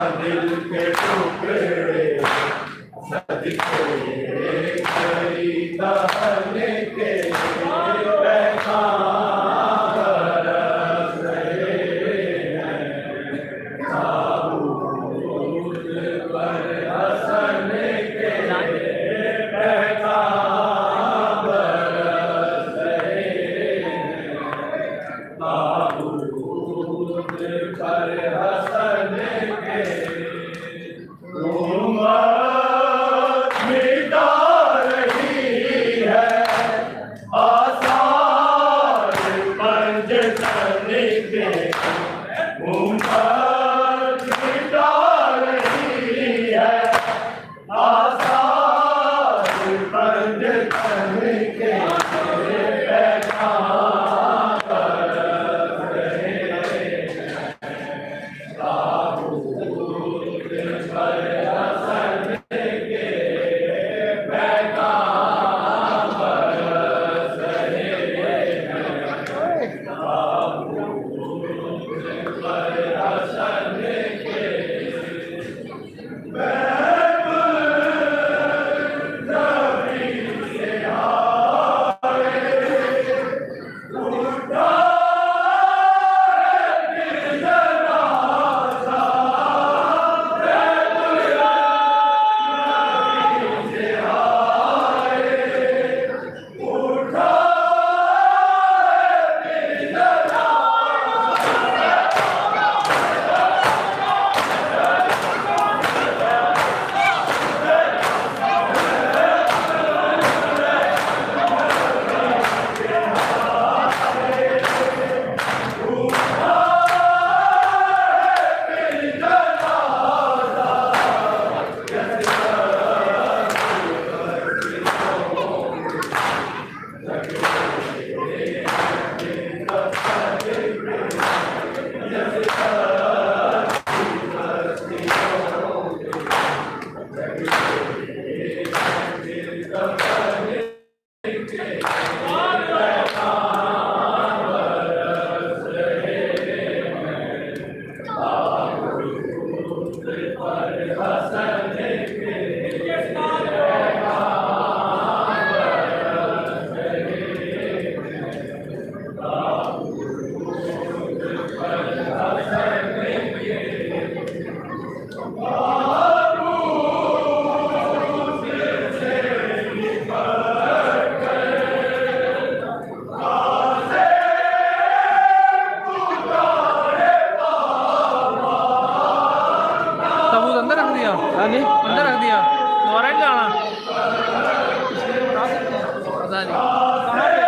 दिल के टुकड़े सदके खरीदार के पैगाम बरस रहे हैं। ताबूत पर हसन के पैगाम बरस रहे हैं। ताबूत पर हसन के उम्मत मिटा रही है आसार पंजतन के। उम्मत मिटा रही है आसार पंजतन के पैगाम बरस रहे हैं। ताबूत पर हसन के पैगाम बरस रहे हैं। ताबूत पर हसन के नबी से आए उठा तबूत अंदर रख दिया। अंदर रख दिया। दोबारा नहीं लाना। पता नहीं।